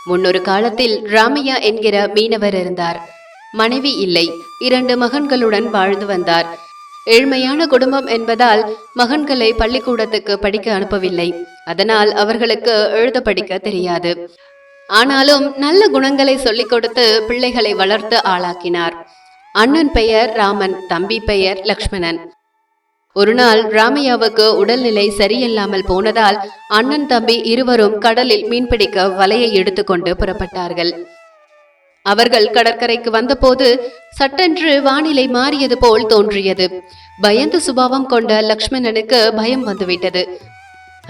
முன்னொரு காலத்தில் ராமையா என்கிற மீனவர் இருந்தார். மனைவி இல்லை, 2 மகன்களுடன் வாழ்ந்து வந்தார். ஏழ்மையான குடும்பம் என்பதால் மகன்களை பள்ளிக்கூடத்துக்கு படிக்க அனுப்பவில்லை. அதனால் அவர்களுக்கு எழுத படிக்க தெரியாது. ஆனாலும் நல்ல குணங்களை சொல்லிக் கொடுத்து பிள்ளைகளை வளர்த்து ஆளாக்கினார். அண்ணன் பெயர் ராமன், தம்பி பெயர் லக்ஷ்மணன். ஒரு நாள் ராமையாவுக்கு உடல்நிலை சரியில்லாமல் போனதால் அண்ணன் தம்பி இருவரும் கடலில் மீன்பிடிக்க வலையை எடுத்துக்கொண்டு புறப்பட்டார்கள். அவர்கள் கடற்கரைக்கு வந்தபோது சட்டென்று வானிலை மாறியது போல் தோன்றியது. பயந்து சுபாவம் கொண்ட லக்ஷ்மணனுக்கு பயம் வந்துவிட்டது.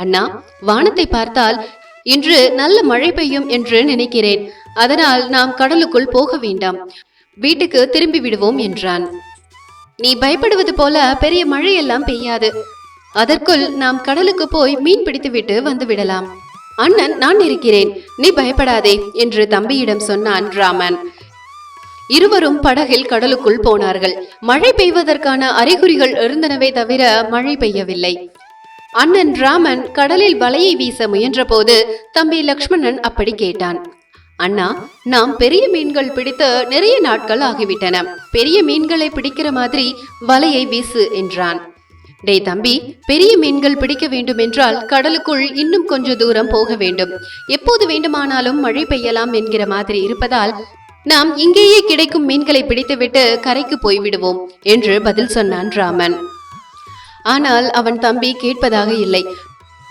அண்ணா, வானத்தை பார்த்தால் இன்று நல்ல மழை பெய்யும் என்று நினைக்கிறேன். அதனால் நாம் கடலுக்குள் போக வேண்டாம், வீட்டுக்கு திரும்பி விடுவோம் என்றான். நீ பயப்படுவது போல பெரிய மழையெல்லாம் பெய்யாது. அதற்குள் நாம் கடலுக்கு போய் மீன் பிடித்து விட்டு வந்து விடலாம். அண்ணன், நான் இருக்கிறேன், நீ பயப்படாதே என்று தம்பியிடம் சொன்னான் ராமன். இருவரும் படகில் கடலுக்குள் போனார்கள். மழை பெய்வதற்கான அறிகுறிகள் இருந்தனவே தவிர மழை பெய்யவில்லை. அண்ணன் ராமன் கடலில் வலையை வீச முயன்ற போது தம்பி லக்ஷ்மணன் அப்படி கேட்டான். அண்ணா, நாம் பெரிய மீன்கள் பிடித்து நிறைய நாட்கள் ஆகிவிட்டன. பெரிய மீன்களை பிடிக்கிற மாதிரி வலையை வீசு என்றான். டே தம்பி, பெரிய மீன்கள் பிடிக்க வேண்டும் என்றால் கடலுக்குள் இன்னும் கொஞ்ச தூரம் போக வேண்டும். எப்போது வேண்டுமானாலும் மழை பெய்யலாம் என்கிற மாதிரி இருப்பதால் நாம் இங்கேயே கிடைக்கும் மீன்களை பிடித்துவிட்டு கரைக்கு போய்விடுவோம் என்று பதில் சொன்னான் ராமன். ஆனால் அவன் தம்பி கேட்பதாக இல்லை.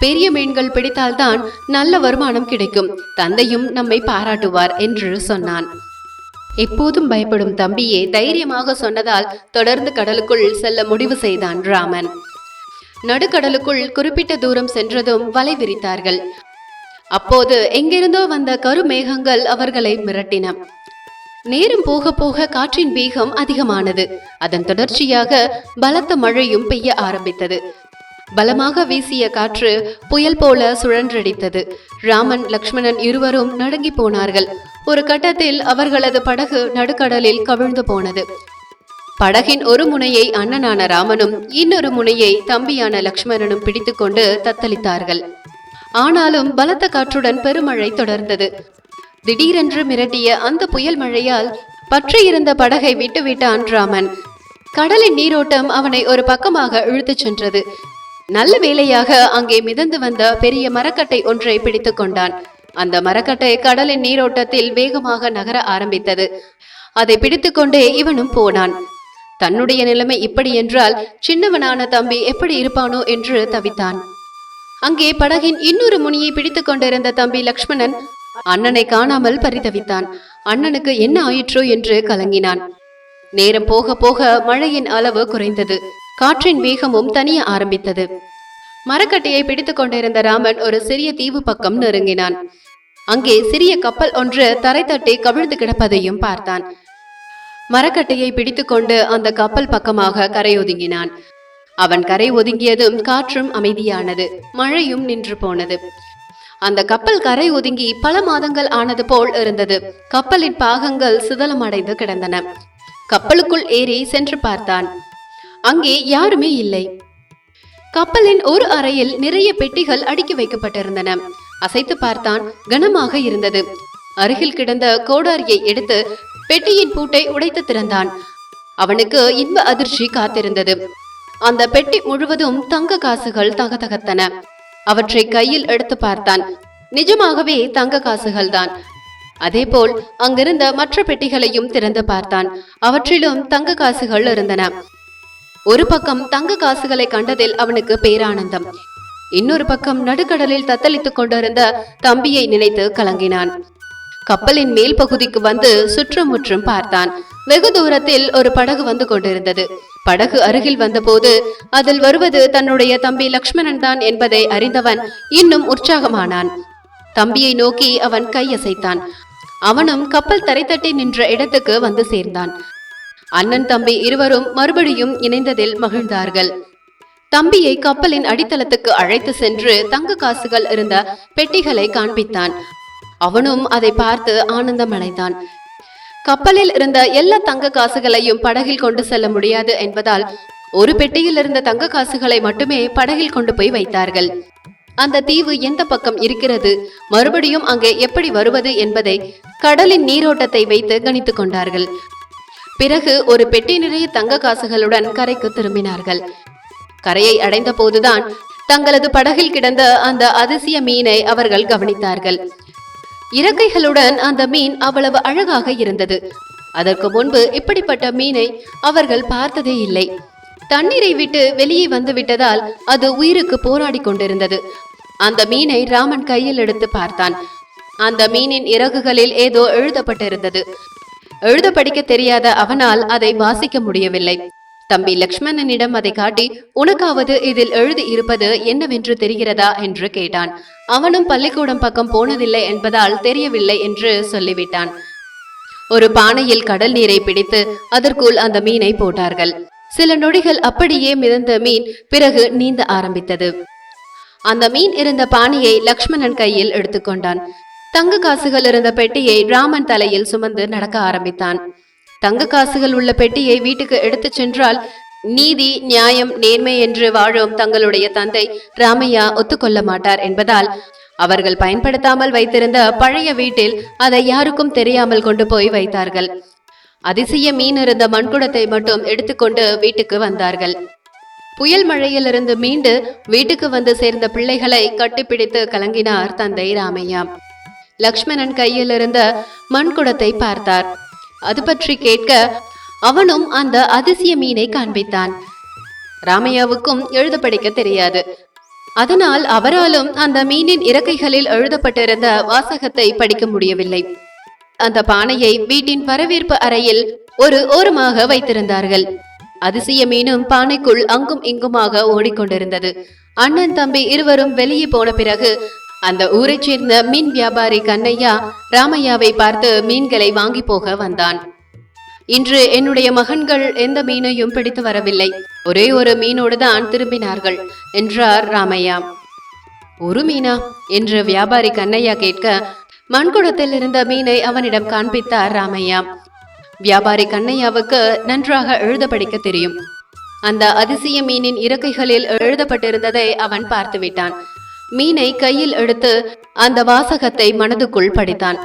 பெரிய மீன்கள் பிடித்தால்தான் நல்ல வருமானம் கிடைக்கும், தந்தையும் நம்மை பாராட்டுவார் என்று சொன்னான். எப்போதும் பயப்படும் தம்பியே தைரியமாக சொன்னதால் தொடர்ந்து கடலுக்குள் செல்ல முடிவு செய்தான் ராமன். நடுக்கடலுக்குள் குறிப்பிட்ட தூரம் சென்றதும் வலை விரித்தார்கள். அப்போது எங்கிருந்தோ வந்த கருமேகங்கள் அவர்களை மிரட்டின. நேரம் போக போக காற்றின் வேகம் அதிகமானது. அதன் தொடர்ச்சியாக பலத்த மழையும் பெய்ய ஆரம்பித்தது. பலமாக வீசிய காற்று புயல் போல சுழன்றடித்தது. ராமன், லக்ஷ்மணன் இருவரும் நடுங்கி போனார்கள். ஒரு கட்டத்தில் அவர்களது படகு நடுக்கடலில் கவிழ்ந்து போனது. படகின் ஒரு முனையை அண்ணனான ராமனும் இன்னொரு முனையை தம்பியான லக்ஷ்மணனும் பிடித்துக்கொண்டு தத்தளித்தார்கள். ஆனாலும் பலத்த காற்றுடன் பெருமழை தொடர்ந்தது. திடீரென்று மிரட்டிய அந்த புயல் மழையால் பற்றியிருந்த படகை விட்டுவிட்டான் ராமன். கடலின் நீரோட்டம் அவனை ஒரு பக்கமாக இழுத்துச் சென்றது. நல்ல வேளையாக அங்கே மிதந்து வந்த பெரிய மரக்கட்டை ஒன்றை பிடித்து கொண்டான். அந்த மரக்கட்டை கடலின் நீரோட்டத்தில் வேகமாக நகர ஆரம்பித்தது. அதை பிடித்துக்கொண்டே இவனும் போனான். தன்னுடைய நிலைமை இப்படி என்றால் சின்னவனான தம்பி எப்படி இருப்பானோ என்று தவித்தான். அங்கே படகின் இன்னொரு முனியை பிடித்துக் கொண்டிருந்த தம்பி லக்ஷ்மணன் அண்ணனை காணாமல் பரிதவித்தான். அண்ணனுக்கு என்ன ஆயிற்றோ என்று கலங்கினான். நேரம் போக போக மழையின் அளவு குறைந்தது. காற்றின் வேகமும் தனிய ஆரம்பித்தது. மரக்கட்டையை பிடித்துக் கொண்டிருந்த ராமன் ஒரு சிறிய தீவு பக்கம் நெருங்கினான். அங்கே சிறிய கப்பல் ஒன்று தரை தட்டி கவிழ்ந்து கிடப்பதையும் பார்த்தான். மரக்கட்டையை பிடித்துக்கொண்டு அந்த கப்பல் பக்கமாக கரை ஒதுங்கினான். அவன் கரை ஒதுங்கியதும் காற்றும் அமைதியானது, மழையும் நின்று போனது. அந்த கப்பல் கரை ஒதுங்கி பல மாதங்கள் ஆனது போல் இருந்தது. கப்பலின் பாகங்கள் சிதலமடைந்து கிடந்தன. கப்பலுக்குள் ஏறி சென்று பார்த்தான். அங்கே யாருமே இல்லை. கப்பலின் ஒரு அறையில் நிறைய பெட்டிகள் அடுக்கி வைக்கப்பட்டிருந்தன. அசைத்து பார்த்தான். கனமாக இருந்தது. அருகில் கிடந்த கோடாரியை எடுத்து பெட்டியின் பூட்டை உடைத்து திறந்தான். அவனுக்கு இன்ப அதிர்ச்சி காத்திருந்தது. அந்த பெட்டி முழுவதும் தங்க காசுகள் தகதகத்தன. அவற்றை கையில் எடுத்து பார்த்தான். நிஜமாகவே தங்க காசுகள் தான். அதேபோல் அங்கிருந்த மற்ற பெட்டிகளையும் திறந்து பார்த்தான். அவற்றிலும் தங்க காசுகள் இருந்தன. ஒரு பக்கம் தங்க காசுகளை கண்டதில் அவனுக்கு பேரானந்தம். இன்னொரு பக்கம் நடுக்கடலில் தத்தளித்துக் கொண்டிருந்த தம்பியை நினைத்து கலங்கினான். கப்பலின் மேல் பகுதிக்கு வந்து சுற்றுமுற்றும் பார்த்தான். வெகு தூரத்தில் ஒரு படகு வந்து கொண்டிருந்தது. படகு அருகில் வந்தபோது அதில் வருவது தன்னுடைய தம்பி லக்ஷ்மணன் தான் என்பதை அறிந்தவன் இன்னும் உற்சாகமானான். தம்பியை நோக்கி அவன் கையசைத்தான். அவனும் கப்பல் தரை தட்டி நின்ற இடத்துக்கு வந்து சேர்ந்தான். அண்ணன் தம்பி இருவரும் மறுபடியும் இணைந்ததில் மகிழ்ந்தார்கள். தம்பியை கப்பலின் அடித்தளத்துக்கு அழைத்து சென்று தங்க காசுகள் இருந்த பெட்டிகளை காண்பித்தான். அவனும் அதை பார்த்து ஆனந்தம் அடைந்தான். கப்பலில் இருந்த எல்லா தங்க காசுகளையும் படகில் கொண்டு செல்ல முடியாது என்பதால் ஒரு பெட்டியில் இருந்த தங்க காசுகளை மட்டுமே படகில் கொண்டு போய் வைத்தார்கள். அந்த தீவு எந்த பக்கம் இருக்கிறது, மறுபடியும் அங்கே எப்படி வருவது என்பதை கடலின் நீரோட்டத்தை வைத்து கணித்துக் கொண்டார்கள். பிறகு ஒரு பெட்டி நிறைய தங்க காசுகளுடன் கரைக்கு திரும்பினார்கள். கரையை அடைந்த போதுதான் தங்களது படகில் கிடந்த அந்த அதிசய மீனை அவர்கள் கவனித்தார்கள். இறக்கைகளுடன் அந்த மீன் அவ்வளவு அழகாக இருந்தது. அதற்கு முன்பு இப்படிப்பட்ட மீனை அவர்கள் பார்த்ததே இல்லை. தண்ணீரை விட்டு வெளியே வந்து விட்டதால் அது உயிருக்கு போராடி கொண்டிருந்தது. அந்த மீனை ராமன் கையில் எடுத்து பார்த்தான். அந்த மீனின் இறகுகளில் ஏதோ எழுதப்பட்டிருந்தது. எழுத படிக்க தெரியாத அவனால் அதை வாசிக்க முடியவில்லை. தம்பி லக்ஷ்மணனிடம் அதை காட்டி, உனக்காவது இதில் எழுதி இருப்பது என்னவென்று தெரிகிறதா என்று கேட்டான். அவனும் பள்ளிக்கூடம் பக்கம் போனதில்லை என்பதால் தெரியவில்லை என்று சொல்லிவிட்டான். ஒரு பானையில் கடல் நீரை பிடித்து அதற்குள் அந்த மீனை போட்டார்கள். சில நொடிகள் அப்படியே மிதந்த மீன் பிறகு நீந்த ஆரம்பித்தது. அந்த மீன் இருந்த பானையை லக்ஷ்மணன் கையில் எடுத்துக்கொண்டான். தங்க காசுகள் இருந்த பெட்டியை ராமன் தலையில் சுமந்து நடக்க ஆரம்பித்தான். தங்க காசுகள் உள்ள பெட்டியை வீட்டுக்கு எடுத்து சென்றால் நீதி, நியாயம், நேர்மை என்று வாழும் தங்களுடைய தந்தை ராமையா ஒத்துக்கொள்ள மாட்டார் என்பதால் அவர்கள் பயன்படுத்தாமல் வைத்திருந்த பழைய வீட்டில் அதை யாருக்கும் தெரியாமல் கொண்டு போய் வைத்தார்கள். அதிசய மீன் இருந்த மண்குடத்தை மட்டும் எடுத்துக்கொண்டு வீட்டுக்கு வந்தார்கள். புயல் மழையிலிருந்து மீண்டு வீட்டுக்கு வந்து சேர்ந்த பிள்ளைகளை கட்டிப்பிடித்து கலங்கினார் தந்தை ராமையா. லக்ஷ்மணன் கையில் இருந்த மண்குடத்தை பார்த்தார். அது பற்றி கேட்க அவனும் அந்த அதிசய மீனை காண்பித்தான். ராமையாவுக்கும் எழுத படிக்க தெரியாது. அதனால் அவராலும் அந்த மீனின் இறக்கைகளில் எழுதப்பட்டிருந்த வாசகத்தை படிக்க முடியவில்லை. அந்த பானையை வீட்டின் வரவேற்பு அறையில் ஒரு ஓரமாக வைத்திருந்தார்கள். அதிசய மீனும் பானைக்குள் அங்கும் இங்குமாக ஓடிக்கொண்டிருந்தது. அண்ணன் தம்பி இருவரும் வெளியே போன பிறகு அந்த ஊரைச் சேர்ந்த மீன் வியாபாரி கண்ணையா ராமையாவை பார்த்து மீன்களை வாங்கி போக வந்தான். இன்று என்னுடைய மகன்கள் எந்த மீனையும் பிடித்து வரவில்லை, ஒரே ஒரு மீனோடு தான் திரும்பினார்கள் என்றார் ராமையா. ஒரு மீனா என்று வியாபாரி கண்ணையா கேட்க மண்குடத்தில் இருந்த மீனை அவனிடம் காண்பித்தார் ராமையா. வியாபாரி கண்ணையாவுக்கு நன்றாக எழுத படிக்க தெரியும். அந்த அதிசய மீனின் இறக்கைகளில் எழுதப்பட்டிருந்ததை அவன் பார்த்து விட்டான். மீனை கையில் எடுத்து அந்த வாசகத்தை மனதுக்குள் படித்தான்.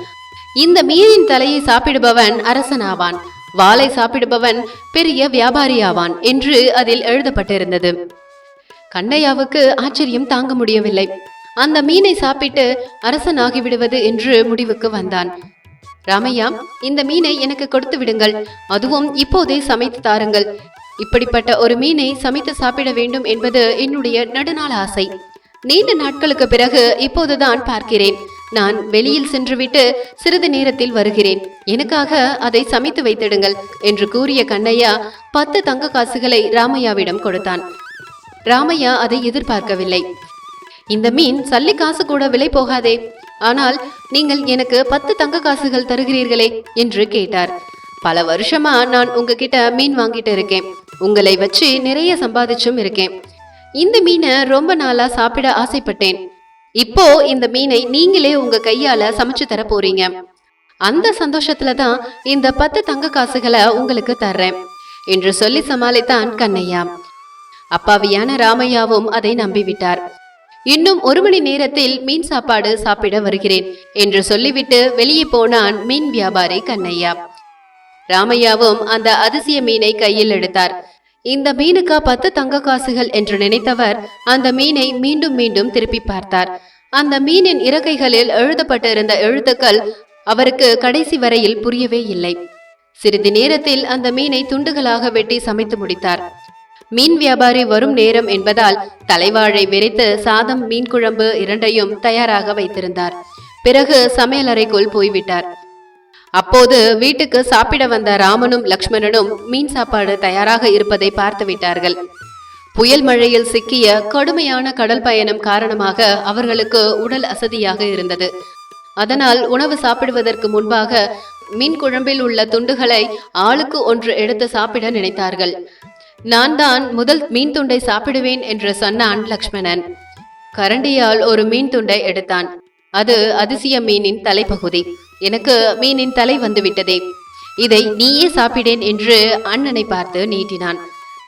இந்த மீனின் தலையை சாப்பிடுபவன் அரசனாவான், வாளை சாப்பிடுபவன் பெரிய வியாபாரியாவான் என்று அதில் எழுதப்பட்டிருந்தது. கண்ணையாவுக்கு ஆச்சரியம் தாங்க முடியவில்லை. அந்த மீனை சாப்பிட்டு அரசனாகி விடுவது என்று முடிவுக்கு வந்தான். ராமையா, இந்த மீனை எனக்கு கொடுத்து விடுங்கள், அதுவும் இப்போதே சமைத்து தாருங்கள். இப்படிப்பட்ட ஒரு மீனை சமைத்து சாப்பிட வேண்டும் என்பது என்னுடைய நெடுநாள் ஆசை. நீண்ட நாட்களுக்கு பிறகு இப்போதுதான் பார்க்கிறேன். நான் வெளியில் சென்றுவிட்டு சிறிது நேரத்தில் வருகிறேன், எனக்காக அதை சமைத்து வைத்திடுங்கள் என்று கூறிய கண்ணையா 10 தங்க காசுகளை ராமையாவிடம் கொடுத்தான். ராமையா அதை எதிர்பார்க்கவில்லை. இந்த மீன் சல்லி காசு கூட விலை போகாதே, ஆனால் நீங்கள் எனக்கு 10 தங்க காசுகள் தருகிறீர்களே என்று கேட்டார். பல வருஷமா நான் உங்ககிட்ட மீன் வாங்கிட்டு இருக்கேன், உங்களை வச்சு நிறைய சம்பாதிச்சும் இருக்கேன். இந்த மீனை ரொம்ப நாளா சாப்பிட ஆசைப்பட்டேன். இப்போ இந்த மீனை நீங்களே உங்க கையால சமைச்சு தர போறீங்க. அந்த சந்தோஷத்துல தான் இந்த 10 தங்க காசுகளை உங்களுக்கு தர்றேன் என்று சொல்லி சமாளித்தான் கண்ணையா. அப்பாவியான ராமையாவும் அதை நம்பிவிட்டார். இன்னும் 1 மணி நேரத்தில் மீன் சாப்பாடு சாப்பிட வருகிறேன் என்று சொல்லிவிட்டு வெளியே போனான் மீன் வியாபாரி கண்ணையா. ராமையாவும் அந்த அதிசய மீனை கையில் எடுத்தார். இந்த மீனுக்கா 10 தங்க காசுகள் என்று நினைத்தவர் அந்த மீனை மீண்டும் மீண்டும் திருப்பி பார்த்தார். அந்த மீனின் இறக்கைகளில் எழுதப்பட்டிருந்த எழுத்துக்கள் அவருக்கு கடைசி வரையில் புரியவே இல்லை. சிறிது நேரத்தில் அந்த மீனை துண்டுகளாக வெட்டி சமைத்து முடித்தார். மீன் வியாபாரி வரும் நேரம் என்பதால் தலைவாழை விரித்து சாதம், மீன் குழம்பு இரண்டையும் தயாராக வைத்திருந்தார். பிறகு சமையலறைக்குள் போய்விட்டார். அப்போது வீட்டுக்கு சாப்பிட வந்த ராமனும் லக்ஷ்மணனும் மீன் சாப்பாடு தயாராக இருப்பதை பார்த்து விட்டார்கள். புயல் மழையில் சிக்கிய கடுமையான கடல் பயணம் காரணமாக அவர்களுக்கு உடல் அசதியாக இருந்தது. அதனால் உணவு சாப்பிடுவதற்கு முன்பாக மீன் குழம்பில் உள்ள துண்டுகளை ஆளுக்கு ஒன்று எடுத்து சாப்பிட நினைத்தார்கள். நான் தான் முதல் மீன் துண்டை சாப்பிடுவேன் என்று சொன்னான் லக்ஷ்மணன். கரண்டியால் ஒரு மீன் துண்டை எடுத்தான். அது அதிசய மீனின் தலைப்பகுதி. எனக்கு மீனின் தலை வந்து விட்டதே, இதை நீயே சாப்பிடேன் என்று அண்ணனை பார்த்து நீட்டினான்.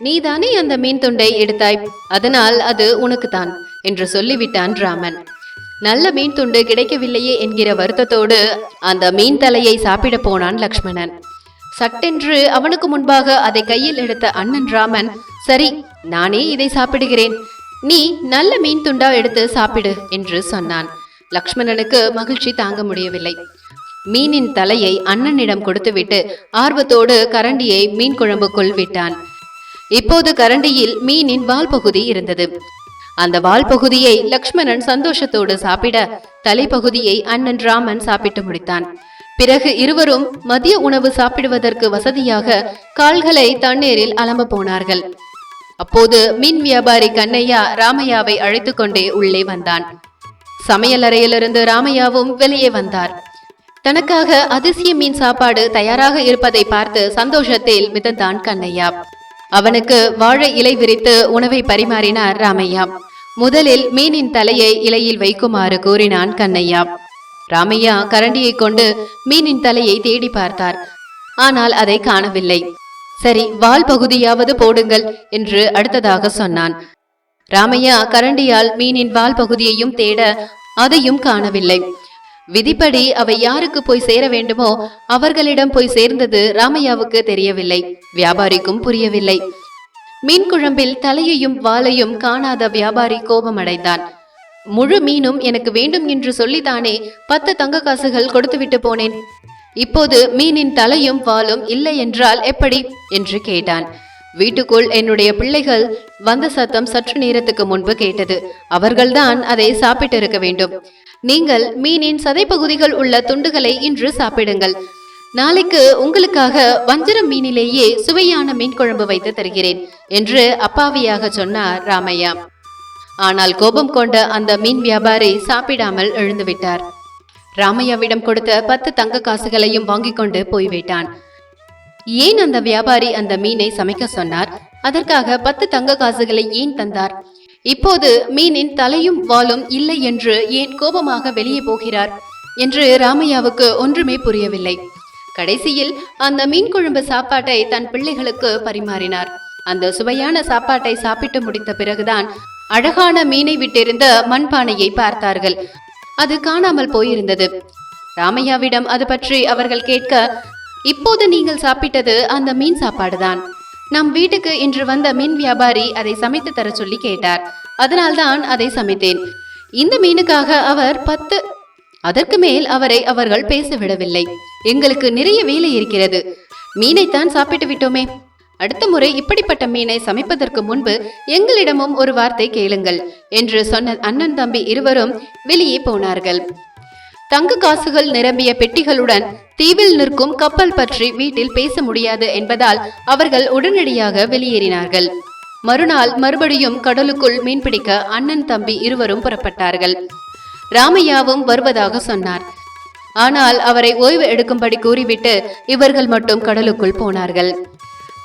நீதானே அந்த மீன் துண்டை எடுத்தாய், அதனால் அது உனக்குத்தான் என்று சொல்லிவிட்டான் ராமன். நல்ல மீன் துண்டு கிடைக்கவில்லையே என்கிற வருத்தத்தோடு அந்த மீன் தலையை சாப்பிட போனான் லக்ஷ்மணன். சட்டென்று அவனுக்கு முன்பாக அதை கையில் எடுத்த அண்ணன் ராமன், சரி நானே இதை சாப்பிடுகிறேன், நீ நல்ல மீன் துண்டா எடுத்து சாப்பிடு என்று சொன்னான். லக்ஷ்மணனுக்கு மகிழ்ச்சி தாங்க முடியவில்லை. மீனின் தலையை அண்ணனிடம் கொடுத்துவிட்டு ஆர்வத்தோடு கரண்டியை மீன் குழம்புக்குள் விட்டான். இப்போது கரண்டியில் மீனின் வால் பகுதி இருந்தது. அந்த வால் பகுதியை லக்ஷ்மணன் சந்தோஷத்தோடு சாப்பிட, தலைப்பகுதியை அண்ணன் ராமன் சாப்பிட்டு முடித்தான். பிறகு இருவரும் மதிய உணவு சாப்பிடுவதற்கு வசதியாக கால்களை தண்ணீரில் அலம்ப போனார்கள். அப்போது மீன் வியாபாரி கண்ணையா ராமையாவை அழைத்து கொண்டே உள்ளே வந்தான். சமையல் அறையிலிருந்து ராமையாவும் வெளியே வந்தார். தனக்காக அதிசய மீன் சாப்பாடு தயாராக இருப்பதை பார்த்து சந்தோஷத்தில் மிதந்தான் கண்ணையா. அவனுக்கு வாழை இலை விரித்து உணவை பரிமாறினார் ராமையா. முதலில் மீனின் தலையை இலையில் வைக்குமாறு கூறினான் கண்ணையா. ராமையா கரண்டியை கொண்டு மீனின் தலையை தேடி பார்த்தார். ஆனால் அதை காணவில்லை. சரி, வால் பகுதியாவது போடுங்கள் என்று அடுத்ததாக சொன்னான். ராமையா கரண்டியால் மீனின் வால் பகுதியையும் தேட அதையும் காணவில்லை. விதிப்படி அவை யாருக்கு போய் சேர வேண்டுமோ அவர்களிடம் போய் சேர்ந்தது ராமையாவுக்கு தெரியவில்லை, வியாபாரிக்கும் புரியவில்லை. மீன் குழம்பில் தலையையும் வாலையும் காணாத வியாபாரி கோபமடைந்தான். முழு மீனும் எனக்கு வேண்டும் என்று சொல்லித்தானே 10 தங்க காசுகள் கொடுத்துவிட்டு போனேன், இப்போது மீனின் தலையும் வாலும் இல்லை என்றால் எப்படி என்று கேட்டான். வீட்டுக்குள் என்னுடைய பிள்ளைகள் வந்த சத்தம் சற்று நேரத்துக்கு முன்பு கேட்டது, அவர்கள்தான் அதை சாப்பிட்டு இருக்க வேண்டும். நீங்கள் மீனின் சதை பகுதிகள் உள்ள துண்டுகளை இன்று சாப்பிடுங்கள், நாளைக்கு உங்களுக்காக வஞ்சரம் மீனிலேயே சுவையான மீன் குழம்பு வைத்து தருகிறேன் என்று அப்பாவியாக சொன்னார் ராமையா. ஆனால் கோபம் கொண்ட அந்த மீன் வியாபாரி சாப்பிடாமல் எழுந்துவிட்டார். ராமையாவிடம் கொடுத்த 10 தங்க காசுகளையும் வாங்கி கொண்டு போய்விட்டான். ஏன் அந்த வியாபாரி அந்த மீனை சமைக்க சொன்னார்? அதற்காக 10 தங்க காசுகளை ஏன் தந்தார்? இப்போது மீனின் தலையும் வாலும் இல்லை என்று ஏன் கோபமாக வெளியே போகிறார் என்று ராமையாவுக்கு ஒன்றுமே புரியவில்லை. கடைசியில் அந்த மீன் குழம்பு சாப்பாட்டை தன் பிள்ளைகளுக்கு பரிமாறினார். அந்த சுவையான சாப்பாட்டை சாப்பிட்டு முடித்த பிறகுதான் அழகான மீனை விட்டிருந்த மண்பானையை பார்த்தார்கள். அது காணாமல் போயிருந்தது. ராமையாவிடம் அது பற்றி அவர்கள் கேட்க, இப்போது நீங்கள் சாப்பிட்டது அந்த மீன் சாப்பாடுதான். நம் வீட்டுக்கு இன்று வந்த மீன் வியாபாரி அதை சமைத்து தர சொல்லி கேட்டார், அதனால்தான் அதை சமைத்தேன். இந்த மீனுக்காக அவர் 10, அதற்கு மேல் அவர்கள் பேச விடவில்லை. எங்களுக்கு நிறைய வேலை இருக்கிறது, மீனைத்தான் சாப்பிட்டு விட்டோமே, அடுத்த முறை இப்படிப்பட்ட மீனை சமைப்பதற்கு முன்பு எங்களிடமும் ஒரு வார்த்தை கேளுங்கள் என்று சொன்ன அண்ணன் தம்பி இருவரும் வெளியே போனார்கள். தங்க காசுகள் நிரம்பிய பெட்டிகளுடன் தீவில் நிற்கும் கப்பல் பற்றி வீட்டில் பேச முடியாது என்பதால் அவர்கள் உடனடியாக வெளியேறினார்கள். மறுநாள் மறுபடியும் கடலுக்குள் மீன்பிடிக்க அண்ணன் தம்பி இருவரும் புறப்பட்டார்கள். ராமையாவும் வருவதாக சொன்னார். ஆனால் அவரை ஓய்வு எடுக்கும்படி கூறிவிட்டு இவர்கள் மட்டும் கடலுக்குள் போனார்கள்.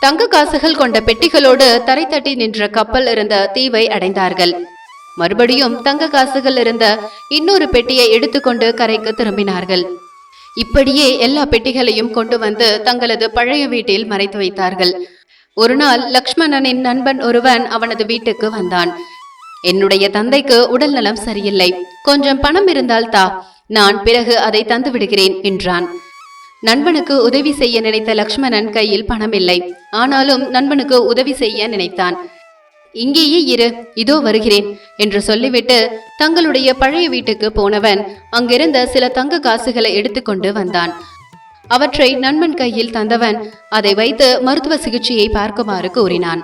தங்க காசுகள் கொண்ட பெட்டிகளோடு தரை தட்டி நின்ற கப்பல் இருந்த தீவை அடைந்தார்கள். மறுபடியும் தங்க காசுகள் இருந்த இன்னொரு பெட்டியை எடுத்துக்கொண்டு கரைக்கு திரும்பினார்கள். இப்படியே எல்லா பெட்டிகளையும் கொண்டு வந்து தங்களது பழைய வீட்டில் மறைத்து வைத்தார்கள். ஒரு நாள் லக்ஷ்மணனின் நண்பன் ஒருவன் அவனது வீட்டுக்கு வந்தான். என்னுடைய தந்தைக்கு உடல் நலம் சரியில்லை, கொஞ்சம் பணம் இருந்தால் தா, நான் பிறகு அதை தந்து விடுகிறேன் என்றான். நண்பனுக்கு உதவி செய்ய நினைத்த லக்ஷ்மணன் கையில் பணம் இல்லை. ஆனாலும் நண்பனுக்கு உதவி செய்ய நினைத்தான். இங்கேயே இரு, இதோ வருகிறேன் என்று சொல்லிவிட்டு தங்களுடைய பழைய வீட்டுக்கு போனவன் அங்கிருந்த சில தங்க காசுகளை எடுத்துக்கொண்டு வந்தான். அவற்றை நண்பன் கையில் தந்தவன் அதை வைத்து மருத்துவ சிகிச்சையை பார்க்குமாறு கூறினான்.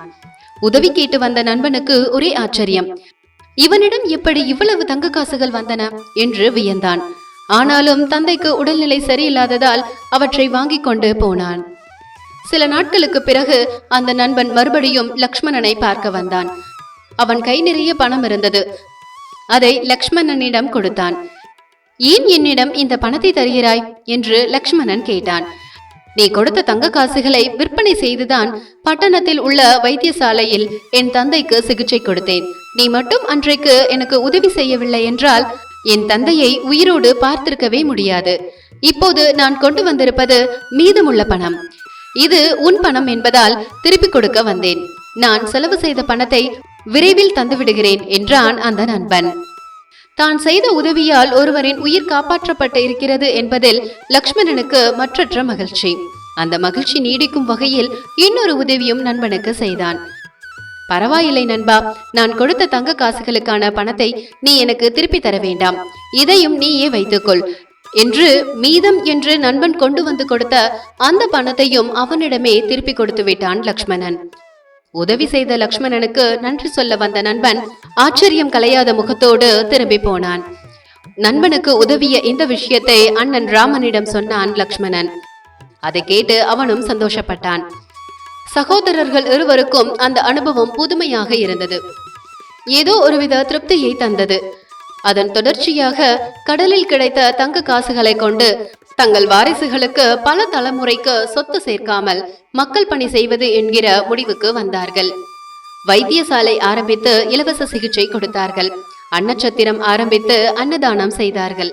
உதவி கேட்டு வந்த நண்பனுக்கு ஒரே ஆச்சரியம். இவனிடம் எப்படி இவ்வளவு தங்க காசுகள் வந்தன என்று வியந்தான். ஆனாலும் தந்தைக்கு உடல்நிலை சரியில்லாததால் அவற்றை வாங்கி கொண்டு போனான். சில நாட்களுக்கு பிறகு அந்த நண்பன் மறுபடியும் லக்ஷ்மணனை பார்க்க வந்தான். அவன் கை நிறைய பணம் இருந்தது. அதை லக்ஷ்மணனிடம் கொடுத்தான். ஏன் என்னிடம் இந்த பணத்தை தருகிறாய் என்று லக்ஷ்மணன் கேட்டான். நீ கொடுத்த தங்க காசுகளை விற்பனை செய்துதான் பட்டணத்தில் உள்ள வைத்தியசாலையில் என் தந்தைக்கு சிகிச்சை கொடுத்தேன். நீ மட்டும் அன்றைக்கு எனக்கு உதவி செய்யவில்லை என்றால் என் தந்தையை உயிரோடு பார்த்திருக்கவே முடியாது. இப்போது நான் கொண்டு வந்திருப்பது மீதமுள்ள பணம். இது உன் பணம் என்பதால் திருப்பி கொடுக்க வந்தேன். நான் செலவு செய்த பணத்தை விரைவில் தந்துவிடுகிறேன் என்றான் அந்த நண்பன். தான் செய்த உதவியால் ஒருவரின் உயிர் காப்பாற்றப்பட்டு இருக்கிறது என்பதில் லக்ஷ்மணனுக்கு மற்றற்ற மகிழ்ச்சி. அந்த மகிழ்ச்சி நீடிக்கும் வகையில் இன்னொரு உதவியும் நண்பனுக்கு செய்தான். பரவாயில்லை நண்பா, நான் கொடுத்த தங்க காசுகளுக்கான பணத்தை நீ எனக்கு திருப்பி தர வேண்டாம், இதையும் நீயே வைத்துக்கொள் என்று மீதம் என்று நண்பன் கொண்டு வந்து கொடுத்த அந்த பணத்தையும் அவனிடமே திருப்பி கொடுத்து விட்டான் லக்ஷ்மணன். உதவி செய்த லக்ஷ்மணனுக்கு நன்றி சொல்ல வந்த நண்பன் ஆச்சரியம் கலையாத முகத்தோடு திரும்பி போனான். நண்பனுக்கு உதவிய இந்த விஷயத்தை அண்ணன் ராமனிடம் சொன்னான் லக்ஷ்மணன். அதை கேட்டு அவனும் சந்தோஷப்பட்டான். சகோதரர்கள் இருவருக்கும் அந்த அனுபவம் புதுமையாக இருந்தது. ஏதோ ஒருவித திருப்தியை தந்தது. அதன் தொடர்ச்சியாக கடலில் கிடைத்த தங்க காசுகளை கொண்டு தங்கள் வாரிசுகளுக்கு பல தலைமுறைக்கு சொத்து சேர்க்காமல் மக்கள் பணி செய்வது என்கிற முடிவுக்கு வந்தார்கள். வைத்தியசாலை ஆரம்பித்து இலவச சிகிச்சை கொடுத்தார்கள். அன்னச்சத்திரம் ஆரம்பித்து அன்னதானம் செய்தார்கள்.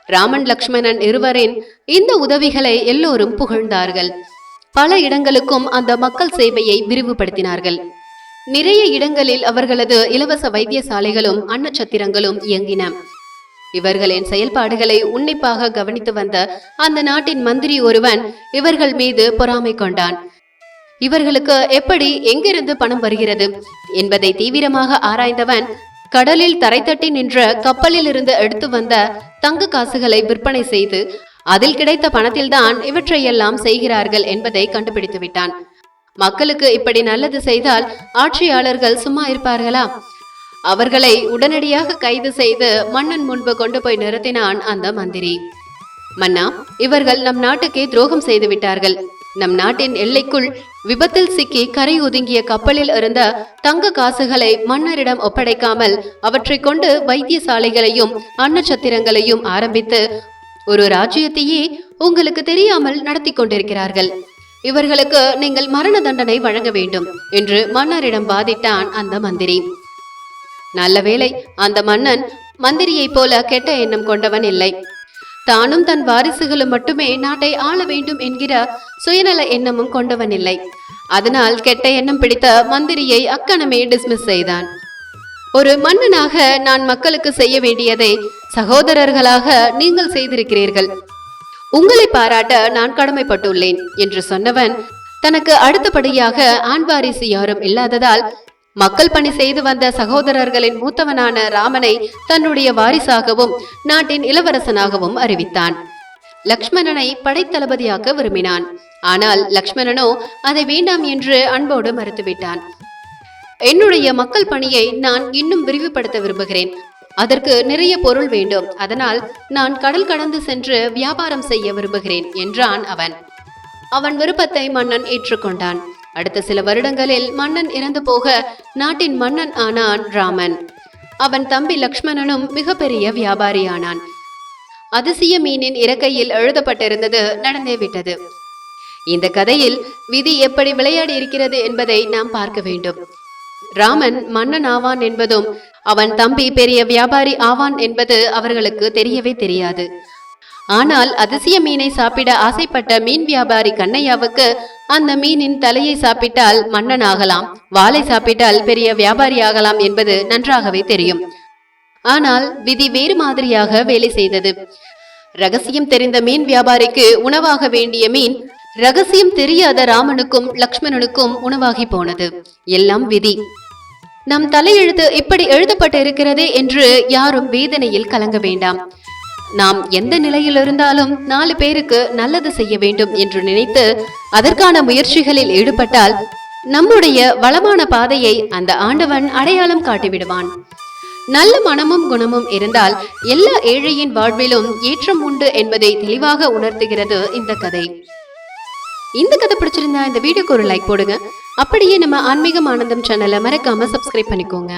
ராமன் லக்ஷ்மணன் இருவரின் இந்த உதவிகளை எல்லோரும் புகழ்ந்தார்கள். பல இடங்களுக்கும் அந்த மக்கள் சேவையை விரிவுபடுத்தினார்கள். நிறைய இடங்களில் அவர்களது இலவச வைத்தியசாலைகளும் அன்னச்சத்திரங்களும் இயங்கின. இவர்களின் செயல்பாடுகளை உன்னிப்பாக கவனித்து வந்த அந்த நாட்டின் மந்திரி ஒருவன் இவர்கள் மீது பொறாமை கொண்டான். இவர்களுக்கு எப்படி எங்கிருந்து பணம் வருகிறது என்பதை தீவிரமாக ஆராய்ந்தவன் கடலில் தரைத்தட்டி நின்ற கப்பலில் இருந்து எடுத்து வந்த தங்க காசுகளை விற்பனை செய்து அதில் கிடைத்த பணத்தில்தான் இவற்றையெல்லாம் செய்கிறார்கள் என்பதை கண்டுபிடித்து விட்டான். மக்களுக்கு இப்படி நல்லது செய்தால் ஆட்சியாளர்கள் சும்மா இருப்பார்களா? அவர்களை உடனடியாக கைது செய்து மன்னன் முன்பு கொண்டு போய் நிறுத்தினான் அந்த மந்திரி. மன்னா, இவர்கள் நம் நாட்டுக்கே துரோகம் செய்து விட்டார்கள். நம் நாட்டின் எல்லைக்குள் விபத்தில் சிக்கி கரை ஒதுங்கிய கப்பலில் இருந்த தங்க காசுகளை மன்னரிடம் ஒப்படைக்காமல் அவற்றை கொண்டு வைத்தியசாலைகளையும் அன்னச்சத்திரங்களையும் ஆரம்பித்து ஒரு ராஜ்யத்தையே உங்களுக்கு தெரியாமல் நடத்தி கொண்டிருக்கிறார்கள். இவர்களுக்கு நீங்கள் மரண தண்டனை வழங்க வேண்டும் என்று மன்னரிடம் வாதிட்டான் அந்த மந்திரி. நல்ல வேளை அந்த மன்னன் மந்திரியை போல கெட்ட எண்ணம் கொண்டவன் இல்லை. தானும் தன் வாரிசுகளும் மட்டுமே நாட்டை ஆள வேண்டும் என்கிற சுயநல எண்ணமும் கொண்டவன் இல்லை. அதனால் கெட்ட எண்ணம் பிடித்த மந்திரியை அக்கணமே டிஸ்மிஸ் செய்தான். ஒரு மன்னனாக நான் மக்களுக்கு செய்ய வேண்டியதை சகோதரர்களாக நீங்கள் செய்திருக்கிறீர்கள். உங்களை பாராட்ட நான் கடமைப்பட்டுள்ளேன் என்று சொன்னவன் தனக்கு அடுத்தபடியாக ஆண் வாரிசு யாரும் இல்லாததால் மக்கள் பணி செய்து வந்த சகோதரர்களின் மூத்தவனான ராமனை தன்னுடைய வாரிசாகவும் நாட்டின் இளவரசனாகவும் அறிவித்தான். லக்ஷ்மணனை படைத்தளபதியாக்க விரும்பினான். ஆனால் லக்ஷ்மணனோ அதை வேண்டாம் என்று அன்போடு மறுத்துவிட்டான். என்னுடைய மக்கள் பணியை நான் இன்னும் விரிவுபடுத்த விரும்புகிறேன். அதற்கு நிறைய பொருள் வேண்டும். அதனால் நான் கடல் கடந்து சென்று வியாபாரம் செய்ய விரும்புகிறேன் என்றான் அவன். அவன் விருப்பத்தை மன்னன் ஏற்றுக்கொண்டான். அடுத்த சில வருடங்களில் மன்னன் இறந்து போக நாட்டின் மன்னன் ஆனான் ராமன். அவன் தம்பி லக்ஷ்மணனும் மிகப்பெரிய வியாபாரியானான். அதிசய மீனின் இறக்கையில் எழுதப்பட்டிருந்தது நடந்தே விட்டது. இந்த கதையில் விதி எப்படி விளையாடி இருக்கிறது என்பதை நாம் பார்க்க வேண்டும். ராமன் மன்னன் ஆவான் என்பதும் அவன் தம்பி பெரிய வியாபாரி ஆவான் என்பது அவர்களுக்கு தெரியவே தெரியாது. ஆனால் அதிசய மீனை சாப்பிட ஆசைப்பட்ட மீன் வியாபாரி கண்ணையாவுக்கு அந்த மீனின் தலையை சாப்பிட்டால் மன்னன் ஆகலாம், வாலை சாப்பிட்டால் பெரிய வியாபாரி ஆகலாம் என்பது நன்றாகவே தெரியும். ஆனால் விதி வேறு மாதிரியாக வேலை செய்தது. ரகசியம் தெரிந்த மீன் வியாபாரிக்கு உணவாக வேண்டிய மீன் ரகசியம் தெரியாத ராமனுக்கும் லக்ஷ்மணனுக்கும் உணவாகி போனது. எல்லாம் விதி. நம் தலையெழுத்து இப்படி எழுதப்பட்டு இருக்கிறதே என்று யாரும் வேதனையில் கலங்க வேண்டாம். நாம் எந்த நிலையில் இருந்தாலும் 4 பேருக்கு நல்லது செய்ய வேண்டும் என்று நினைத்து அதற்கான முயற்சிகளில் ஈடுபட்டால் நம்முடைய வளமான பாதையை அந்த ஆண்டவன் அடையாளம் காட்டிவிடுவான். நல்ல மனமும் குணமும் இருந்தால் எல்லா ஏழையின் வாழ்விலும் ஏற்றம் உண்டு என்பதை தெளிவாக உணர்த்துகிறது இந்த கதை. இந்த கதை பிடிச்சிருந்தா இந்த வீடியோக்கு ஒரு லைக் போடுங்க. அப்படியே நம்ம ஆன்மீகம் ஆனந்தம் சேனலை மறக்காம சப்ஸ்கிரைப் பண்ணிக்கோங்க.